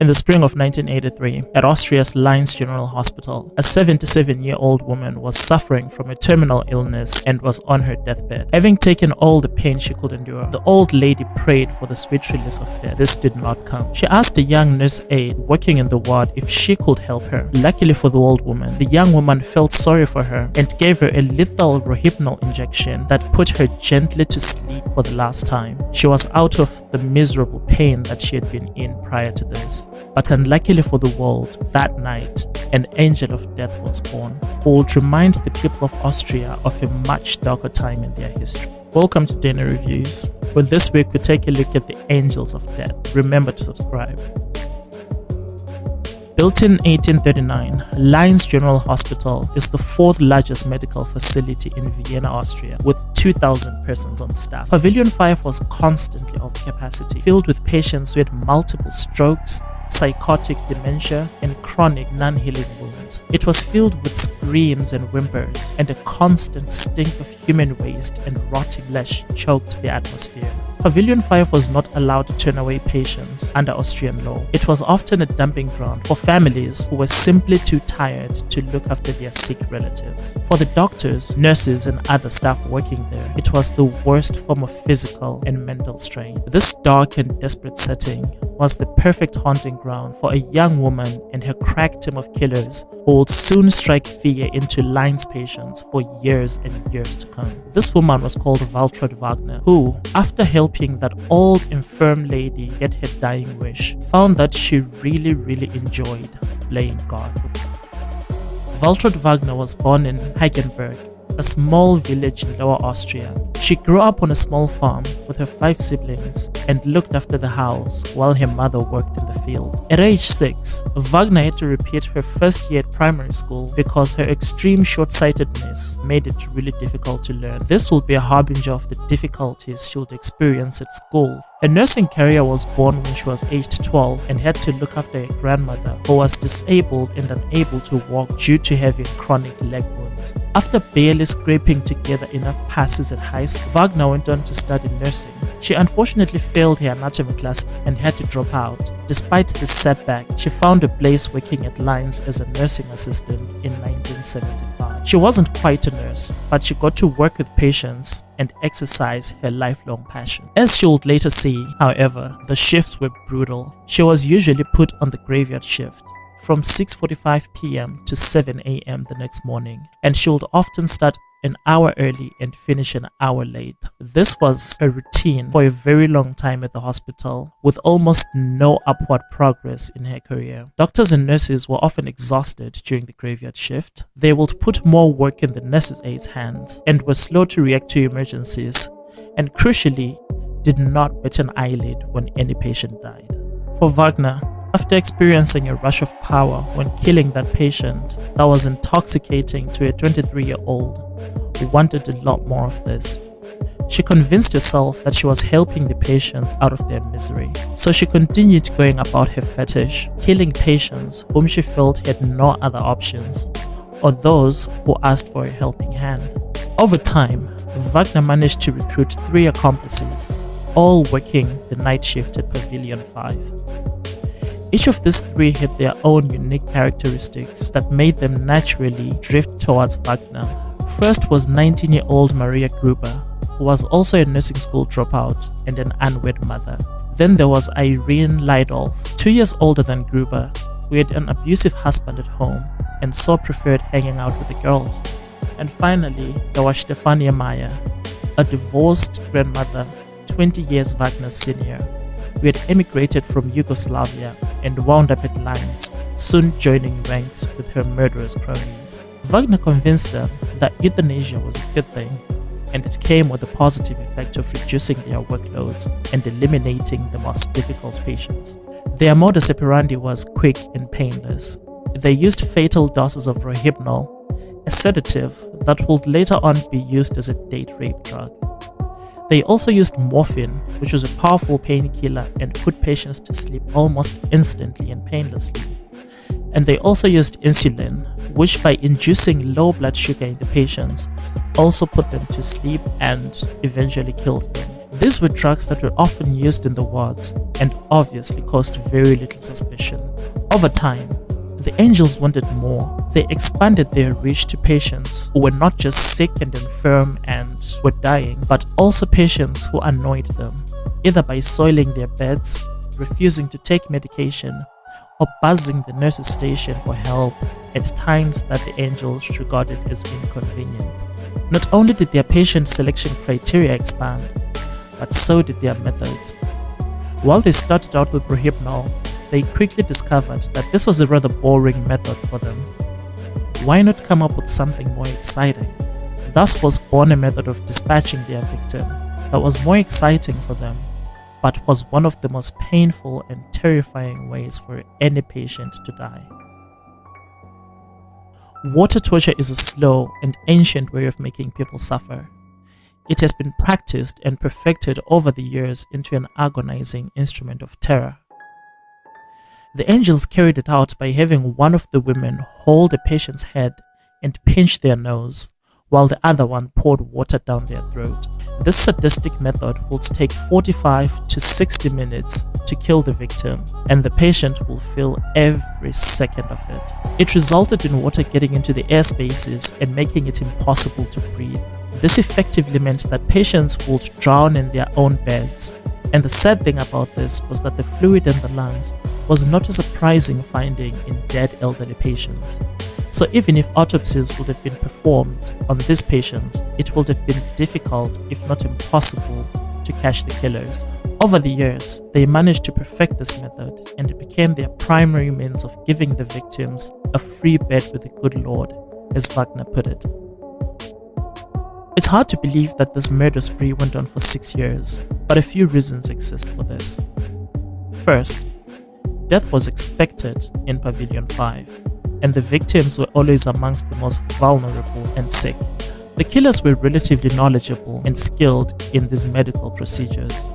In the spring of 1983, at Austria's Lainz General Hospital, a 77-year-old woman was suffering from a terminal illness and was on her deathbed. Having taken all the pain she could endure, the old lady prayed for the sweet release of death. This did not come. She asked a young nurse aide working in the ward if she could help her. Luckily for the old woman, the young woman felt sorry for her and gave her a lethal rohypnol injection that put her gently to sleep for the last time. She was out of the miserable pain that she had been in prior to this. But unluckily for the world, that night, an angel of death was born, who would remind the people of Austria of a much darker time in their history. Welcome to Dana Reviews. For this week, we take a look at the angels of death. Remember to subscribe. Built in 1839, Lainz General Hospital is the fourth largest medical facility in Vienna, Austria, with 2,000 persons on staff. Pavilion 5 was constantly over capacity, filled with patients who had multiple strokes, psychotic dementia, and chronic non-healing wounds. It was filled with screams and whimpers, and a constant stink of human waste and rotting flesh choked the atmosphere. Pavilion 5 was not allowed to turn away patients under Austrian law. It was often a dumping ground for families who were simply too tired to look after their sick relatives. For the doctors, nurses, and other staff working there, it was the worst form of physical and mental strain. This dark and desperate setting was the perfect haunting ground for a young woman and her crack team of killers who would soon strike fear into Lainz patients for years and years to come. This woman was called Waltraud Wagner, who, after helping that old infirm lady get her dying wish, found that she really enjoyed playing God. Waltraud Wagner was born in Hagenberg, a small village in Lower Austria. She grew up on a small farm with her 5 siblings and looked after the house while her mother worked in the field. At age 6, Wagner had to repeat her first year at primary school because her extreme short-sightedness made it really difficult to learn. This will be a harbinger of the difficulties she would experience at school. Her nursing career was born when she was aged 12 and had to look after her grandmother, who was disabled and unable to walk due to having chronic leg wounds. After barely scraping together enough passes at high school, Wagner went on to study nursing. She unfortunately failed her anatomy class and had to drop out. Despite this setback, she found a place working at Lainz as a nursing assistant in 1975. She wasn't quite a nurse, but she got to work with patients and exercise her lifelong passion. As she would later see, however, the shifts were brutal. She was usually put on the graveyard shift from 6:45 p.m. to 7 a.m. the next morning, and she would often start an hour early and finish an hour late. This was a routine for a very long time at the hospital, with almost no upward progress in her career. Doctors and nurses were often exhausted during the graveyard shift. They would put more work in the nurses' aides' hands and were slow to react to emergencies, and crucially, did not bat an eyelid when any patient died. For Wagner, after experiencing a rush of power when killing that patient that was intoxicating to a 23-year-old who wanted a lot more of this, she convinced herself that she was helping the patients out of their misery. So she continued going about her fetish, killing patients whom she felt had no other options, or those who asked for a helping hand. Over time, Wagner managed to recruit 3 accomplices, all working the night shift at Pavilion 5. Each of these 3 had their own unique characteristics that made them naturally drift towards Wagner. First was 19-year-old Maria Gruber, who was also a nursing school dropout and an unwed mother. Then there was Irene Leidolf, 2 years older than Gruber, who had an abusive husband at home and so preferred hanging out with the girls. And finally, there was Stefania Meyer, a divorced grandmother, 20 years Wagner's senior, who had emigrated from Yugoslavia and wound up at Lainz, soon joining ranks with her murderous cronies. Wagner convinced them that euthanasia was a good thing, and it came with the positive effect of reducing their workloads and eliminating the most difficult patients. Their modus operandi was quick and painless. They used fatal doses of rohypnol, a sedative that would later on be used as a date rape drug. They also used morphine, which was a powerful painkiller and put patients to sleep almost instantly and painlessly. And they also used insulin, which by inducing low blood sugar in the patients also put them to sleep and eventually killed them. These were drugs that were often used in the wards and obviously caused very little suspicion. Over time, the angels wanted more. They expanded their reach to patients who were not just sick and infirm and were dying, but also patients who annoyed them, either by soiling their beds, refusing to take medication, or buzzing the nurse's station for help at times that the angels regarded as inconvenient. Not only did their patient selection criteria expand, but so did their methods. While they started out with Rohypnol, they quickly discovered that this was a rather boring method for them. Why not come up with something more exciting? Thus was born a method of dispatching their victim that was more exciting for them, but was one of the most painful and terrifying ways for any patient to die. Water torture is a slow and ancient way of making people suffer. It has been practiced and perfected over the years into an agonizing instrument of terror. The angels carried it out by having one of the women hold a patient's head and pinch their nose, while the other one poured water down their throat. This sadistic method will take 45 to 60 minutes to kill the victim, and the patient will feel every second of it. It resulted in water getting into the air spaces and making it impossible to breathe. This effectively meant that patients would drown in their own beds, and the sad thing about this was that the fluid in the lungs was not a surprising finding in dead elderly patients. So even if autopsies would have been performed on these patients, it would have been difficult, if not impossible, to catch the killers. Over the years, they managed to perfect this method, and it became their primary means of giving the victims a free bed with the good Lord, as Wagner put it. It's hard to believe that this murder spree went on for 6 years, but a few reasons exist for this. First, death was expected in Pavilion 5, and the victims were always amongst the most vulnerable and sick. The killers were relatively knowledgeable and skilled in these medical procedures.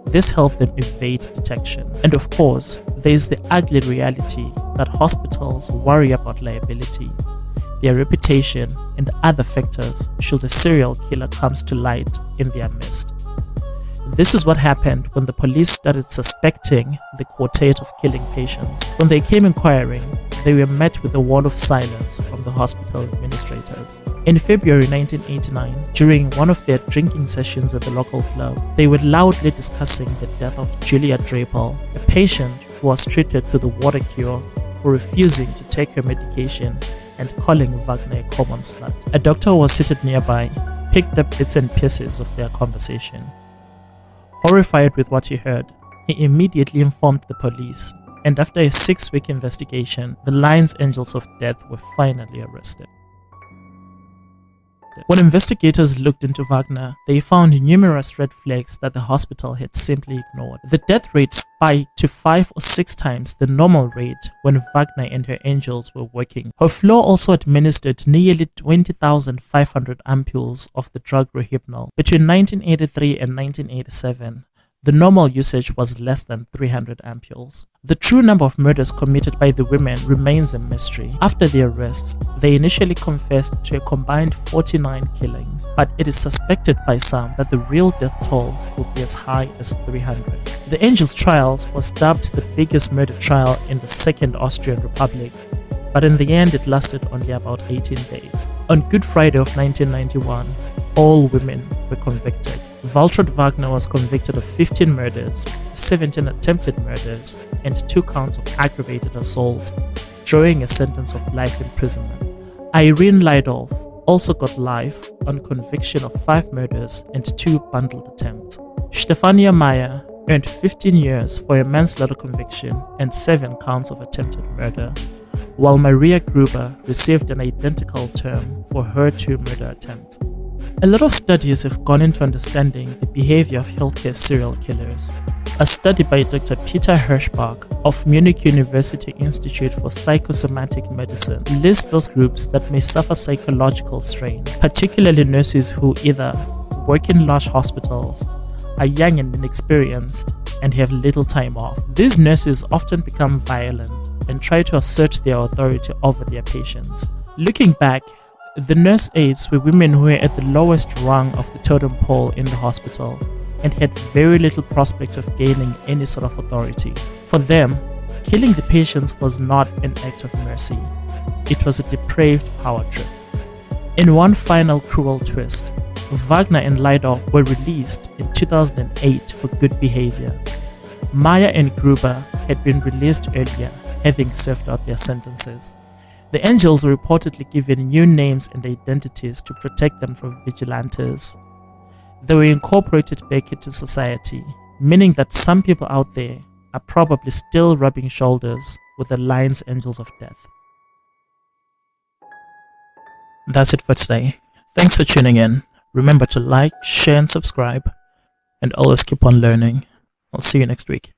This helped them evade detection. And of course, there is the ugly reality that hospitals worry about liability, their reputation, and other factors should a serial killer comes to light in their midst. This is what happened when the police started suspecting the quartet of killing patients. When they came inquiring, they were met with a wall of silence from the hospital administrators. In February 1989, during one of their drinking sessions at the local club, they were loudly discussing the death of Julia Drapel, a patient who was treated to the water cure for refusing to take her medication and calling Wagner a common slut. A doctor who was seated nearby picked up bits and pieces of their conversation. Horrified with what he heard, he immediately informed the police, and after a 6-week investigation, the Lainz Angels of Death were finally arrested. When investigators looked into Wagner, they found numerous red flags that the hospital had simply ignored. The death rate spiked to 5 or 6 times the normal rate when Wagner and her angels were working. Her floor also administered nearly 20,500 ampules of the drug Rohypnol. Between 1983 and 1987, the normal usage was less than 300 ampules. The true number of murders committed by the women remains a mystery. After the arrests, they initially confessed to a combined 49 killings, but it is suspected by some that the real death toll could be as high as 300. The Angels trials was dubbed the biggest murder trial in the Second Austrian Republic, but in the end it lasted only about 18 days. On Good Friday of 1991, all women were convicted. Waltraud Wagner was convicted of 15 murders, 17 attempted murders, and 2 counts of aggravated assault, drawing a sentence of life imprisonment. Irene Lydolf also got life on conviction of 5 murders and 2 bundled attempts. Stefania Meyer earned 15 years for a manslaughter conviction and 7 counts of attempted murder, while Maria Gruber received an identical term for her 2 murder attempts. A lot of studies have gone into understanding the behavior of healthcare serial killers. A study by Dr. Peter Hirschbach of Munich University Institute for Psychosomatic Medicine lists those groups that may suffer psychological strain, particularly nurses who either work in large hospitals, are young and inexperienced, and have little time off. These nurses often become violent and try to assert their authority over their patients. Looking back, the nurse aides were women who were at the lowest rung of the totem pole in the hospital, and had very little prospect of gaining any sort of authority. For them, killing the patients was not an act of mercy. It was a depraved power trip. In one final cruel twist, Wagner and Lydorf were released in 2008 for good behavior. Meyer and Gruber had been released earlier, having served out their sentences. The angels were reportedly given new names and identities to protect them from vigilantes. They were incorporated back into society, meaning that some people out there are probably still rubbing shoulders with the Lainz angels of death. That's it for today. Thanks for tuning in. Remember to like, share and subscribe, and always keep on learning. I'll see you next week.